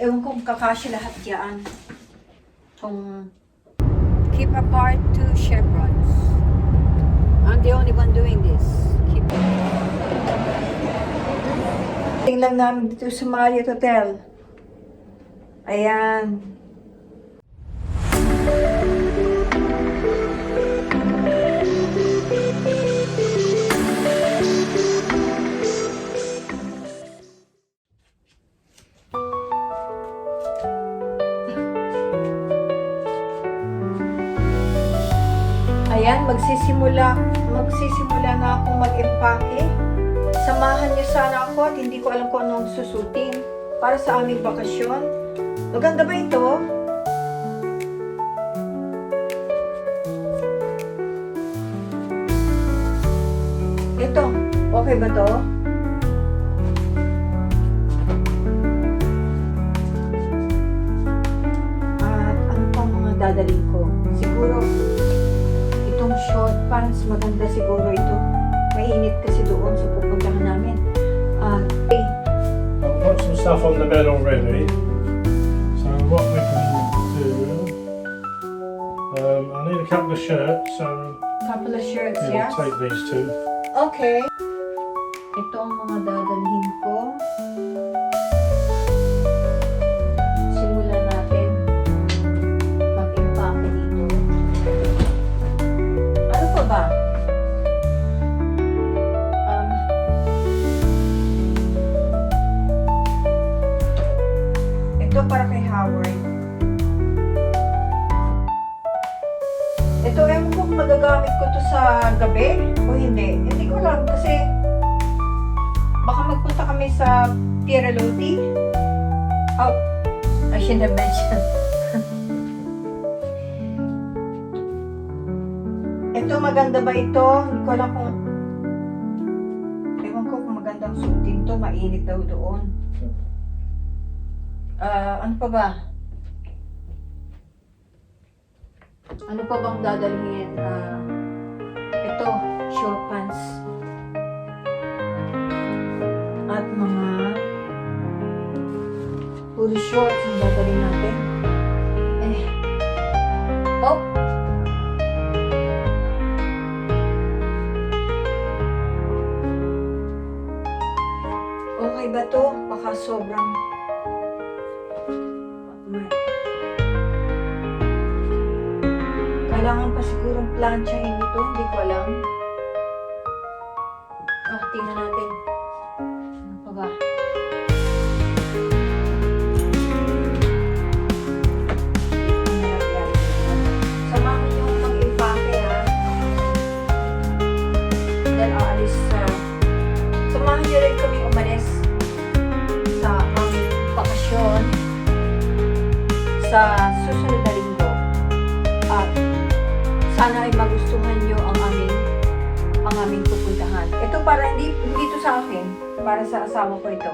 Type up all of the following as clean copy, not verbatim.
Ewan ko kung kakasya lahat yan. Kung keep apart two chevrons. I'm the only one doing this. Keep tingnan namin dito sa Marriott Hotel. Ayan. Ayan, magsisimula na akong mag-empake. Samahan niyo sana ako at hindi ko alam kung anong susutin para sa aming bakasyon. Maganda ba ito? Ito, okay ba to? At ano pang mga dadalhin ko? Siguro itong short pants, maganda siguro ito. Mainit kasi doon sa pupuntahan namin. Okay. I've got some stuff on the bed already. So what we can do, I need a couple of shirts, so Couple of shirts, yeah, yes? take these two. Okay. Ito ang mga dadalhin ko. Simulan natin mag-impake dito. Ano pa ba? Ito para kay Howard. Ito, ewan ko kung magagamit ko to sa gabi o hindi. Hindi ko lang kasi baka magpunta kami sa Tierra Loti. Oh, I shouldn't have mentioned. Ito, maganda ba ito? Hindi ko alam kung ewan ko kung magandang suotin to. Mainit daw doon. Ano pa ba? Ano pa bang dadalhin? Ito, short pants. At mga puro shorts ang dadalhin natin. Oh! Okay ba to? Baka sobrang kailangan pa sigurong planchahin ito, hindi ko alam. Tingnan natin. Ano pa ba? Samahan niyo mag-impake ha. Dahil aalis samahan niyo rin kami umalis sa aming bakasyon sa susunod na linggo. At sana ay magustuhan nyo ang aming pupuntahan. Ito para hindi to sa akin, para sa asawa ko ito.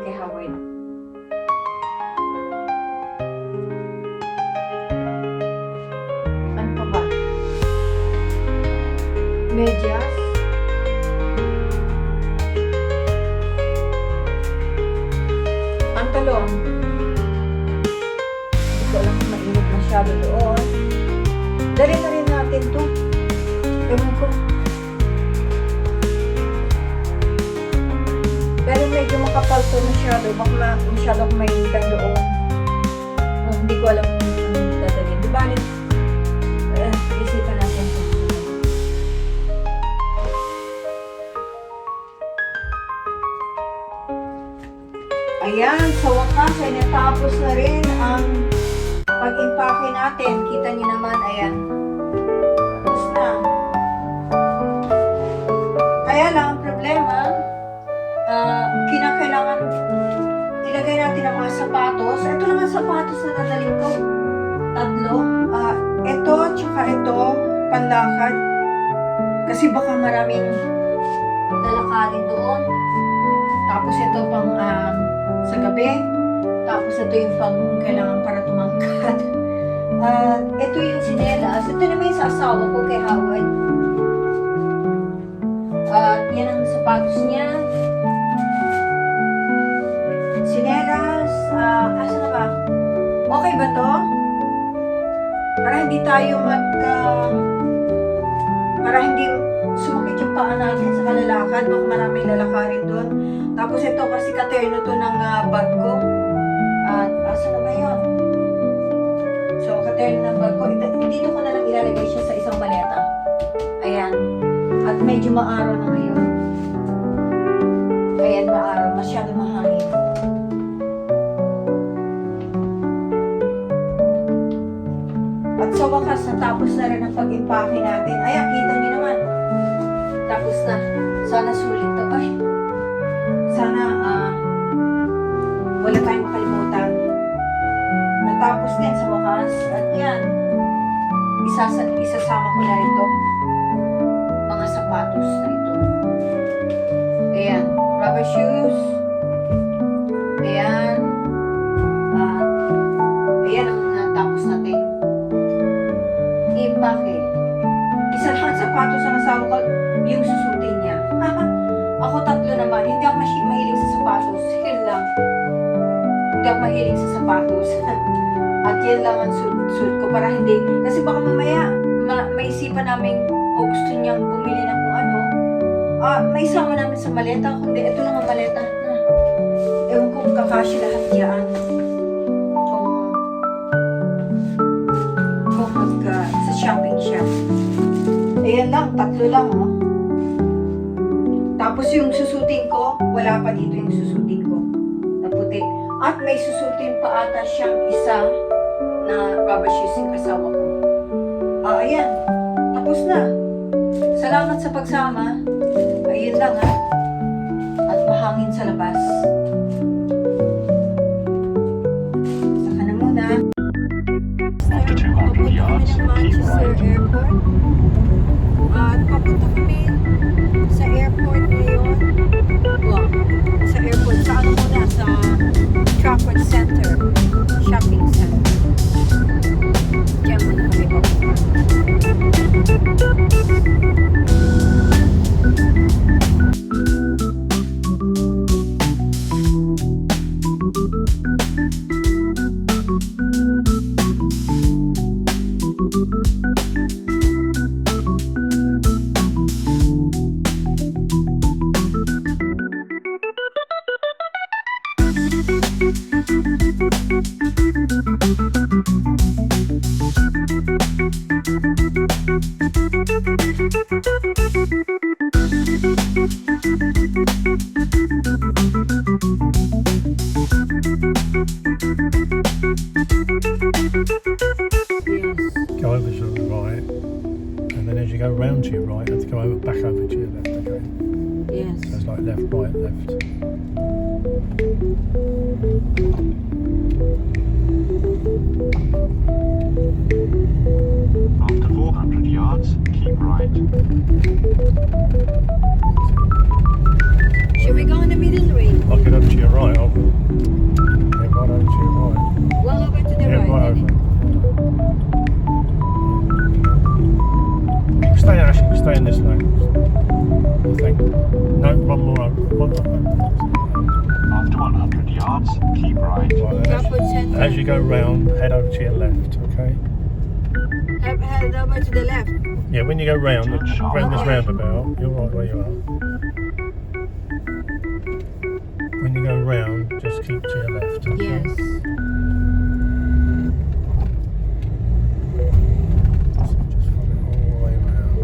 Kay Howard. Ano pa ba? Medyas. Pantalon. Hindi ko alam kung mainit masyado doon. Dali na rin natin to. Ewan ko. Pero medyo makapal to masyado. Baka masyado akong mainitan doon. Hindi ko alam kung anong dadalhin. Di ba? Isipan natin ito. Ayan, sa wakas ay natapos na rin ang pag-impake natin. Kita niyo naman, ayan. Tapos na. Kaya lang, ang problema, kinakailangan ilagay natin ang mga sapatos. Ito naman sapatos na nadalhin ko. Tatlo. Ito, tsaka ito, panlakad. Kasi baka maraming lalakarin doon. Tapos ito pang sa gabi. Tapos ito yung pang kailangan para tumangkad. Ito yung sinelas. Ito naman yung sa asawa ko kay Howard. Yan ang sapatos niya. Sinelas, Okay ba to? Para hindi tayo para hindi sumakit yung paa natin sa kalalakad. Baka maraming lalakarin doon. Tapos ito kasi katerno to ng bag ko. At asa na ba yun? So, katerno ng bag ko. Dito ko na lang ilalagay siya sa isang maleta. Ayan. At medyo maaraw na ngayon. Ayan, maaraw. Masyado mahangin. At sa wakas, natapos na rin ang pag-impake natin. Ayan, kita niyo naman. Tapos na. Sana sulit to. Ay, sana wala tayong makalimutan. Natapos din sa wakas. At yan, isasama ko na ito. Mga sapatos na ito. Ayan, rubber shoes. Ayan. Ayan ang natapos natin. Impake. Isa lang ang sapatos ng asawa ko, yung susutin niya. Ako 3 naman. Hindi ako mahilig sa sapatos. Yun lang. Hindi ako mahilig sa sapatos. At yan lang ang suit ko para hindi. Kasi baka mamaya, maisipan namin o gusto niyang bumili ng kung ano. May isama namin sa maleta. Kundi ito lang ang maleta. Ewan ko kung kakasya lahat yan. Sa shopping shop. Ayan lang, 3 lang, oh. Tapos yung susutin ko, wala pa dito yung susutin ko. Na puti. At may susutin pa ata siyang isa na rubber shoes yung kasama ko. Ayan. Tapos na. Salamat sa pagsama. Ayun lang, ha. At mahangin sa labas. Saka na muna. After 200 yards, keep right. Airport. At papunta kami sa airport ngayon. Wow. Sa airport. Sa ano muna? Sa Trafford Center. Shopping center. Diyan muna kami papunta. Go over to the right, and then as you go round to your right, you have to go back over to your left, okay? Yes. So it's like left, right, left. After 400 yards, keep right. Should we go in the middle range? I'll get over to your right, I'll get right over to your right. Well, over to the Yeah, right. right Daddy. over. You can stay, actually, you can stay in this lane, I think. No, one more over. One more over. After 100 yards, keep right. Right, Trafford Center. as you go round, head over to your left, okay? Head over to the left. Yeah, when you go round this Okay. roundabout, you're right where you are. When you go round, just keep to your left. Okay? Yes. So just follow it all the way round.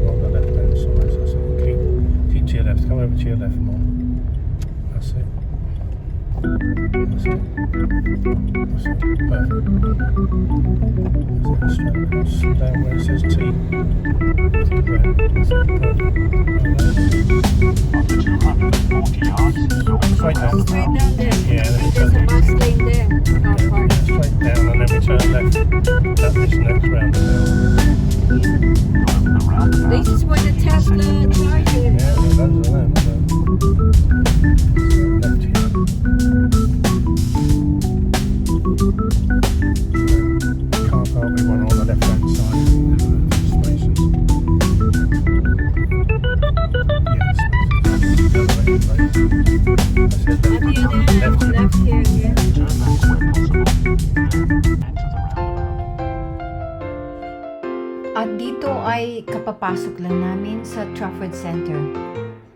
We're on the left hand side, so that's it. Keep to your left. Come over to your left more. That's it. That's it. That's it. Perfect. That's it. Straight across down where it says T. T round. That's it. Perfect. After 240 yards, go Straight down. Straight down there. Yeah, then There's a turn bus lane there. How far? straight down and then we turn left at this next roundabout. over the roundabout. This is where the Tesla charger is. Yeah, those are them. Left here. Car park, we want on the left hand side. Spaces. Yeah, spaces. That's it. At the other end, left here, yeah. Turn left where possible. Kakapapasok lang namin sa Trafford Center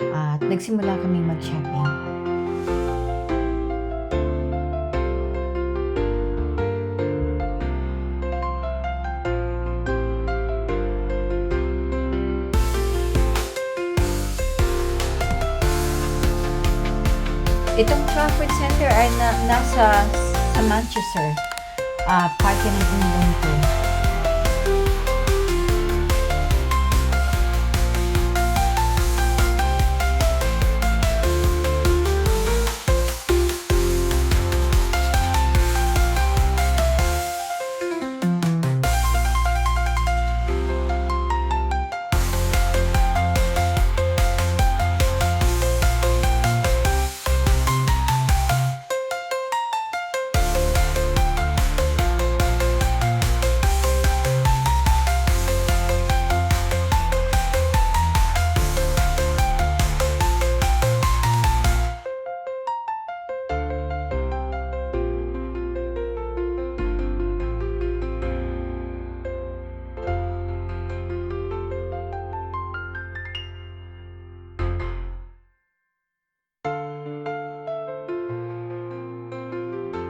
at nagsimula kaming mag-shopping. Itong Trafford Center ay nasa sa Manchester. Parke ng England ko.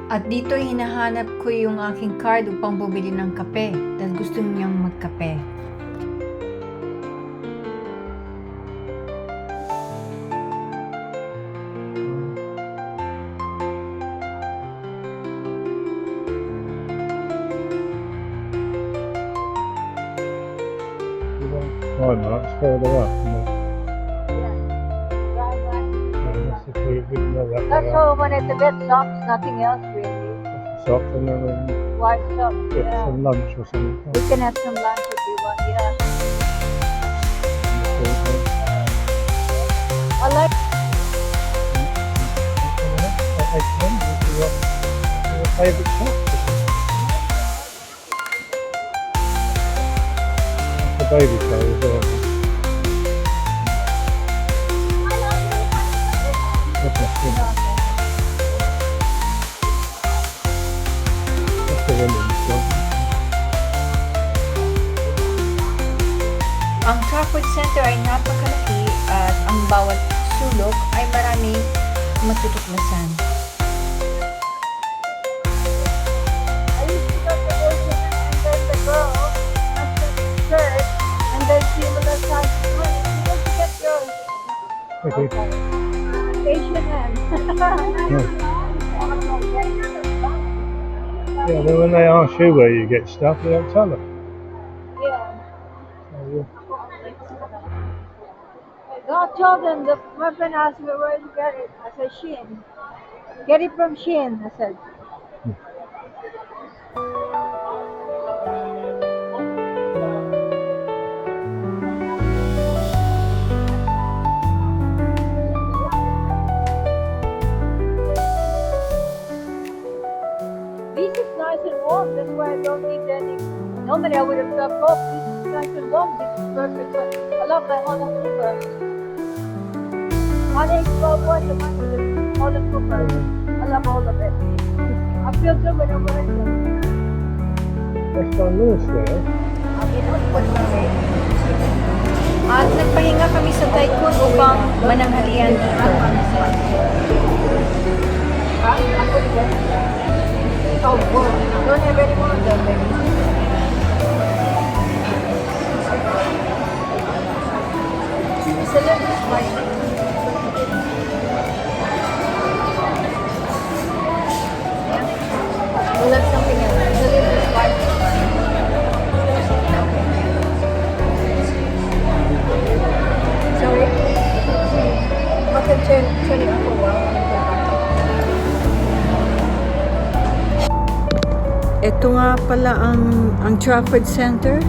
At dito hinahanap ko yung aking card upang bumili ng kape dahil gusto niyang magkape. Oh no, it's further up. No. That's the big mirror. That's all when it's a bit socks, nothing else really. Socks and then White socks, get yeah. some lunch or something. We can have some lunch if you want, yeah. I like Your favourite shop? The baby clothes or That's the women's shop. Ang Trafford Center ay napakalaki at ang bawat sulok ay maraming matutuklasan. I used to go to Ocean and then the girl has the shirt and then she will assign when she wants to get yours. Okay. H&M. Yeah, then when they ask you where you get stuff, you don't tell them. Yeah. So, yeah. God told them, my friend asked me where to get it. I said, Shein. Get it from Shein, I said. This is nice and warm, that's why I don't need any. Normally I would have got both. This is nice and warm, this is perfect. But I love my Holland Cooper. 1/8 the one with the Holland Cooper. I love all of it. I feel good when I'm wearing them. That's by Lewis there. At nagpahinga kami sa Tycoon upang mananghalian dito. Oh, well, don't have any more of them, baby. It's a little spicy. We'll have something else. It's a little spicy. Sorry? Okay, turn it off a while. Ito nga pala ang Trafford Center.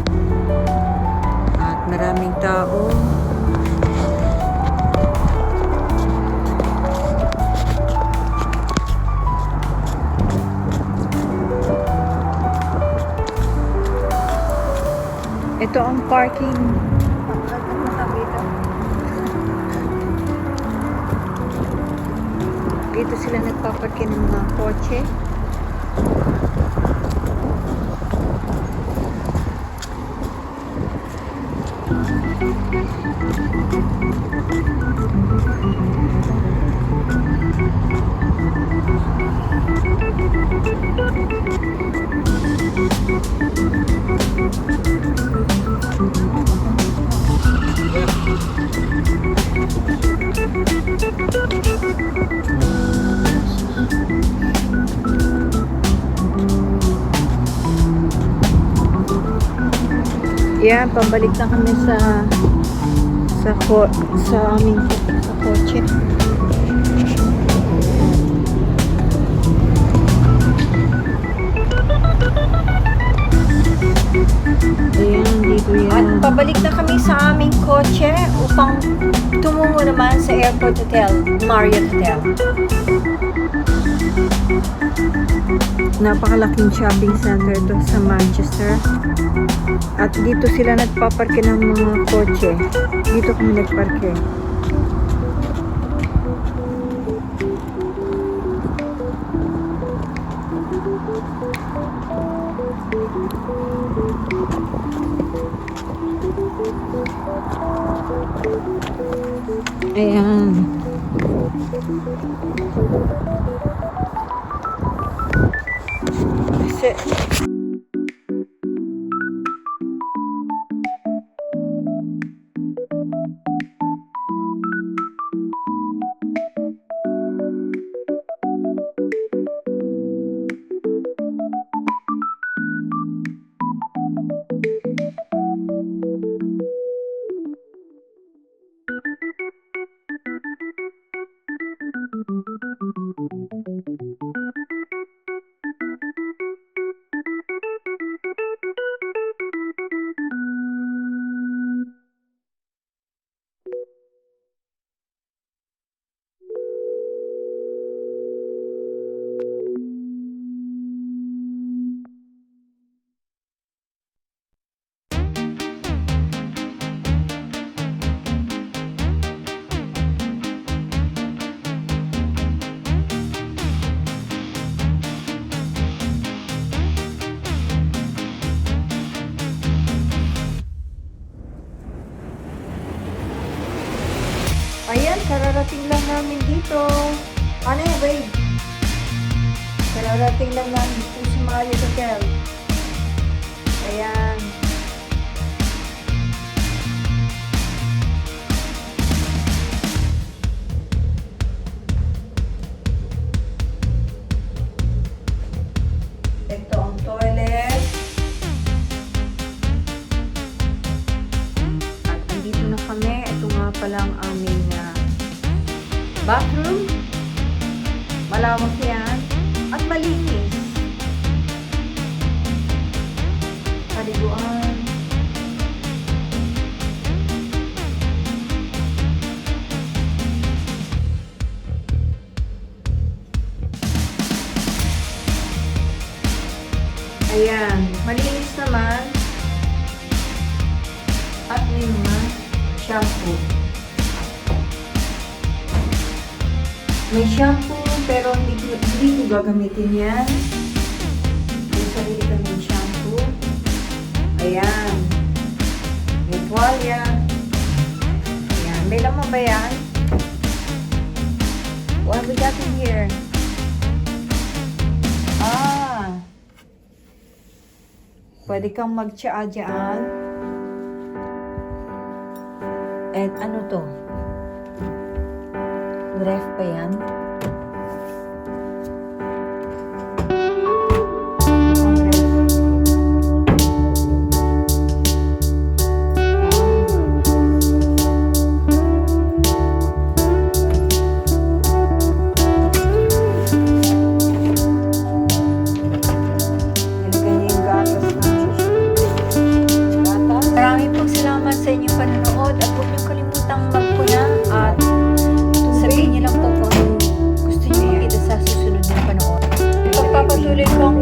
At maraming tao. Ito ang parking. Dito sila nagpaparking ng mga kotse. Yan, pabalik na kami sa aming sa kotse. Ayan, dito yan. At pabalik na kami sa aming kotse upang tumungo naman sa Airport Hotel, Marriott Hotel. Napakalaking shopping center to sa Manchester. At dito sila nagpaparke ng mga kotse. Dito kami nagparke. Ayan. Kasi ayan, kararating lang namin dito. Ano eh, wait. Kararating lang namin dito sa Marriott Hotel. Ayan. Ito ang toilet. At andito na kami. Ito nga palang aming bathroom. Malawak yan. At malinis. Paliguan. Ayan. Malinis naman. At may mga shampoo. May shampoo, pero hindi ko gagamitin yan. May sarili kaming shampoo. Ayan. May tuwalya. Ayan. May laman ba yan? What have we got in here? Ah. Pwede kang magtsaa dyan. And ano to? Ref pa yan. Maraming pong salamat sa inyong panonood at huwag niyong kalimutang magpuna at sabihin niyo lang po kung gusto niyo makita sa susunod na panood. Pagpapatuloy ko ang